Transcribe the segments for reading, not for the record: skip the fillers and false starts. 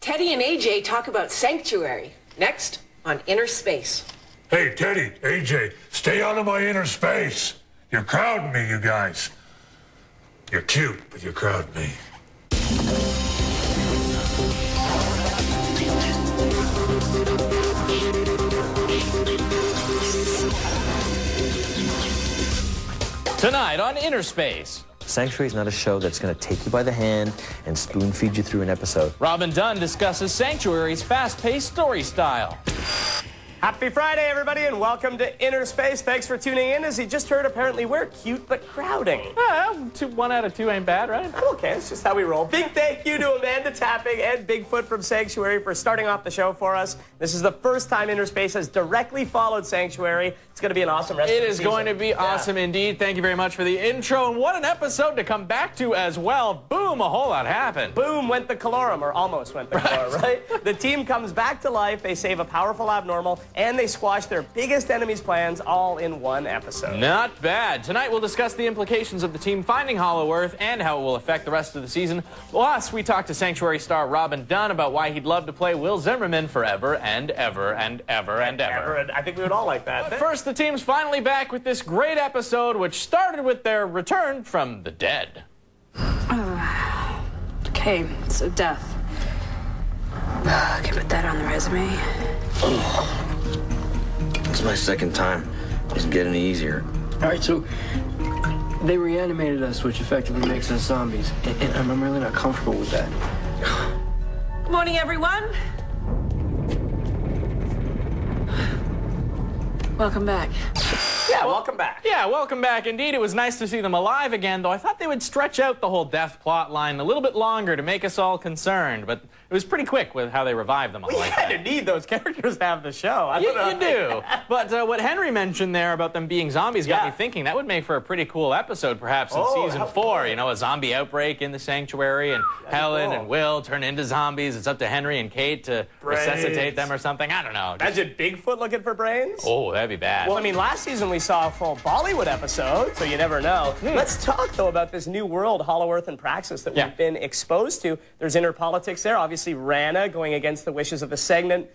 Teddy and Ajay talk about sanctuary. Next on InnerSpace. Hey, Teddy, Ajay, stay out of my inner space. You're crowding me, you guys. You're cute, but you're crowding me. Tonight on InnerSpace. Sanctuary is not a show that's going to take you by the hand and spoon feed you through an episode. Robin Dunne discusses Sanctuary's fast-paced story style. Happy Friday, everybody, and welcome to InnerSpace. Thanks for tuning in. As you just heard, apparently we're cute but crowding. 1 out of 2 ain't bad, right? I'm okay. It's just how we roll. Big thank you to Amanda Tapping and Bigfoot from Sanctuary for starting off the show for us. This is the first time InnerSpace has directly followed Sanctuary. It's going to be an awesome rest of the season. It is going to be awesome indeed. Thank you very much for the intro, and what an episode to come back to as well. Boom, a whole lot happened. Boom went the calorum, or almost went the calorum, right? The team comes back to life, they save a powerful abnormal, and they squash their biggest enemy's plans all in one episode. Not bad. Tonight we'll discuss the implications of the team finding Hollow Earth and how it will affect the rest of the season. Plus, we talked to Sanctuary star Robin Dunne about why he'd love to play Will Zimmerman forever and ever and ever and ever. And I think we would all like that. But first, the team's finally back with this great episode, which started with their return from the dead. Okay, so death. I can put that on the resume. It's my second time. It's getting easier. All right, so they reanimated us, which effectively makes us zombies. And I'm really not comfortable with that. Good morning, everyone. Welcome back. Yeah, welcome back. Yeah, welcome back. Indeed, it was nice to see them alive again, though I thought they would stretch out the whole death plot line a little bit longer to make us all concerned, but it was pretty quick with how they revived them all We like kind that. of need those characters to have the show. I You don't know. do. But what Henry mentioned there about them being zombies got me thinking that would make for a pretty cool episode, perhaps, in season 4. You know, a zombie outbreak in the sanctuary, and Helen and Will turn into zombies. It's up to Henry and Kate to resuscitate them or something. I don't know. Imagine Bigfoot looking for brains. Oh, that'd be bad. Well, I mean, last season we saw a full Bollywood episode, so you never know. Let's talk, though, about this new world, Hollow Earth and Praxis, that we've been exposed to. There's inner politics there. Obviously, Rana going against the wishes of the Senate,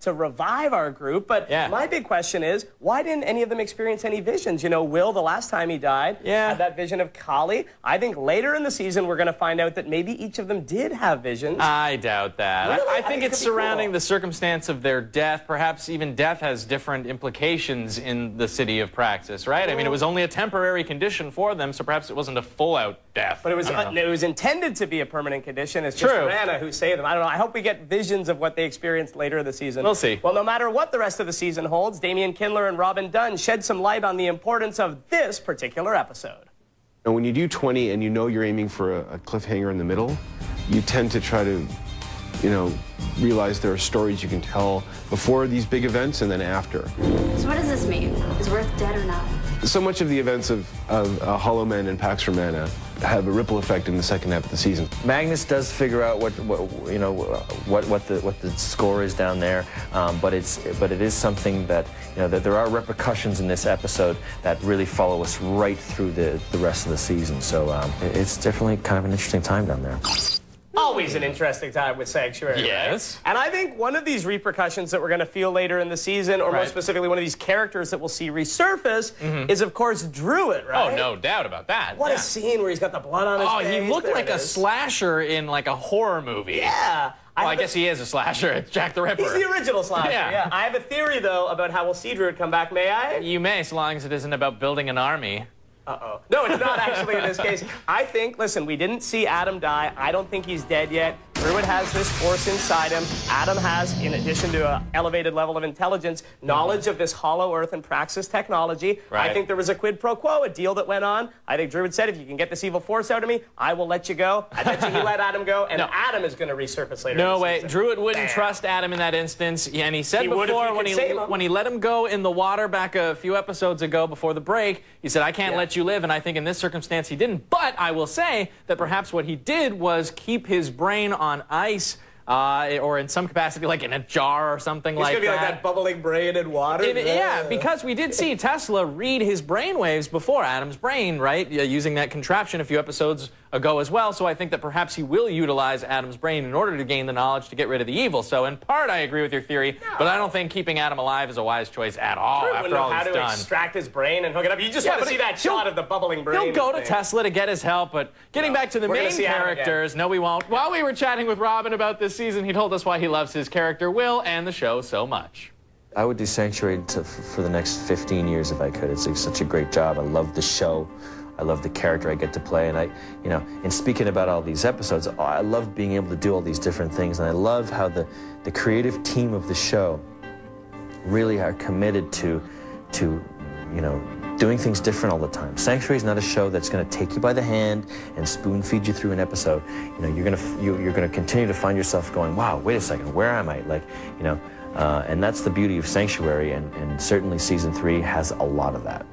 to revive our group. But my big question is, why didn't any of them experience any visions? You know, Will, the last time he died, had that vision of Kali. I think later in the season we're going to find out that maybe each of them did have visions. I doubt that. Really? I think it's surrounding cool. the circumstance of their death. Perhaps even death has different implications in the city of Praxis, right? I mean, it was only a temporary condition for them, so perhaps it wasn't a full-out death. But it was intended to be a permanent condition. It's just Rana who saved them. I don't know. I hope we get visions of what they experienced later in the season. We'll see. Well, no matter what the rest of the season holds, Damian Kindler and Robin Dunne shed some light on the importance of this particular episode. And when you do 20 and you know you're aiming for a cliffhanger in the middle, you tend to try to, you know, realize there are stories you can tell before these big events and then after. So what does this mean? Is Worth dead or not? So much of the events of Hollow Men and Pax Romana have a ripple effect in the second half of the season. Magnus does figure out what the score is down there, but it is something that, you know, that there are repercussions in this episode that really follow us right through the rest of the season. So it's definitely kind of an interesting time down there. Always an interesting time with Sanctuary. Yes. Right? And I think one of these repercussions that we're going to feel later in the season, or more specifically one of these characters that we'll see resurface, is, of course, Druid, right? Oh, no doubt about that. What a scene where he's got the blood on his face. Oh, he looked like a slasher in, like, a horror movie. Yeah. Well, I guess he is a slasher. It's Jack the Ripper. He's the original slasher, yeah. I have a theory, though, about how we'll see Druid come back. May I? You may, so long as it isn't about building an army. Uh-oh. No, it's not actually in this case. I think, listen, we didn't see Adam die. I don't think he's dead yet. Druid has this force inside him. Adam has, in addition to an elevated level of intelligence, knowledge of this Hollow Earth and Praxis technology. I think there was a quid pro quo, a deal that went on. I think Druid said, if you can get this evil force out of me, I will let you go. I bet you he let Adam go, and Adam is going to resurface later. No way. Druid wouldn't trust Adam in that instance. Yeah, and he said before, when he let him go in the water back a few episodes ago before the break, he said, I can't let you live, and I think in this circumstance he didn't. But I will say that perhaps what he did was keep his brain on ice, or in some capacity, like in a jar or something like that. It's going to be like that bubbling brain in water. Yeah, because we did see Tesla read his brain waves before Adam's brain, right? Using that contraption a few episodes ago as well, so I think that perhaps he will utilize Adam's brain in order to gain the knowledge to get rid of the evil. So in part, I agree with your theory, but I don't think keeping Adam alive is a wise choice at all. After all he's done. How to extract his brain and hook it up. You just want to see that shot of the bubbling brain. He'll go to Tesla to get his help, but getting back to the main characters, no, we won't. While we were chatting with Robin about this season, he told us why he loves his character Will and the show so much. I would do Sanctuary for the next 15 years if I could. It's such a great job. I love the show. I love the character I get to play, and in speaking about all these episodes, I love being able to do all these different things, and I love how the creative team of the show really are committed to doing things different all the time. Sanctuary is not a show that's going to take you by the hand and spoon feed you through an episode. You're going to continue to find yourself going, wow, wait a second, where am I? And that's the beauty of Sanctuary, and certainly season 3 has a lot of that.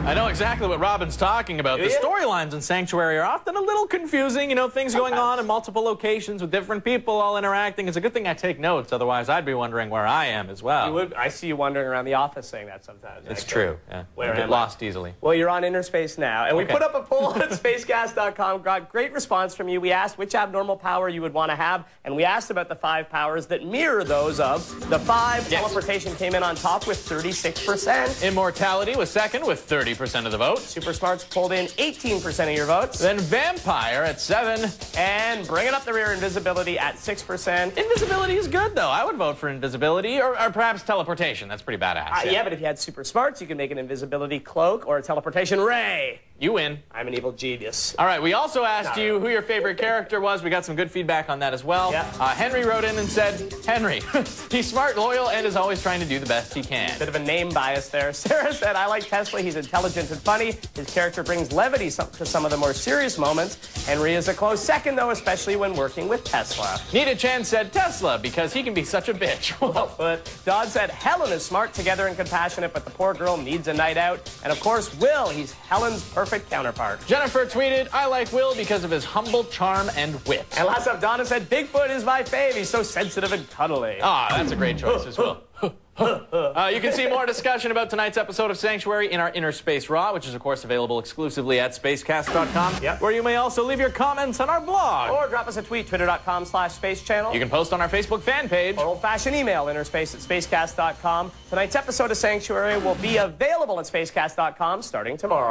I know exactly what Robin's talking about. The storylines in Sanctuary are often a little confusing. Things going on in multiple locations with different people all interacting. It's a good thing I take notes, otherwise I'd be wondering where I am as well. You would. I see you wandering around the office saying that sometimes. It's true. Yeah. Where I get lost easily. Well, you're on InnerSpace now, and we put up a poll at spacecast.com. Got great response from you. We asked which abnormal power you would want to have, and we asked about the 5 powers that mirror those of the 5. Yes. Teleportation came in on top with 36%. Immortality was second with 30% of the vote. Super Smarts pulled in 18% of your votes. Then Vampire at 7. And bringing up the rear, Invisibility at 6%. Invisibility is good, though. I would vote for Invisibility, or perhaps Teleportation. That's pretty badass. Yeah, but if you had Super Smarts, you could make an Invisibility Cloak or a Teleportation Ray. You win. I'm an evil genius. All right, we also asked you who your favorite character was. We got some good feedback on that as well. Yeah. Henry wrote in and said, Henry, he's smart, loyal, and is always trying to do the best he can. Bit of a name bias there. Sarah said, I like Tesla. He's intelligent and funny. His character brings levity to some of the more serious moments. Henry is a close second, though, especially when working with Tesla. Nita Chan said Tesla, because he can be such a bitch. Well, but Dodd said Helen is smart, together, and compassionate, but the poor girl needs a night out. And, of course, Will. He's Helen's perfect counterpart. Jennifer tweeted, I like Will because of his humble charm and wit. And last up, Donna said, Bigfoot is my fave. He's so sensitive and cuddly. Ah, that's a great choice as well. You can see more discussion about tonight's episode of Sanctuary in our InnerSpace Raw, which is, of course, available exclusively at spacecast.com, where you may also leave your comments on our blog. Or drop us a tweet, twitter.com/spacechannel. You can post on our Facebook fan page. Or old-fashioned email, InnerSpace@spacecast.com. Tonight's episode of Sanctuary will be available at spacecast.com starting tomorrow.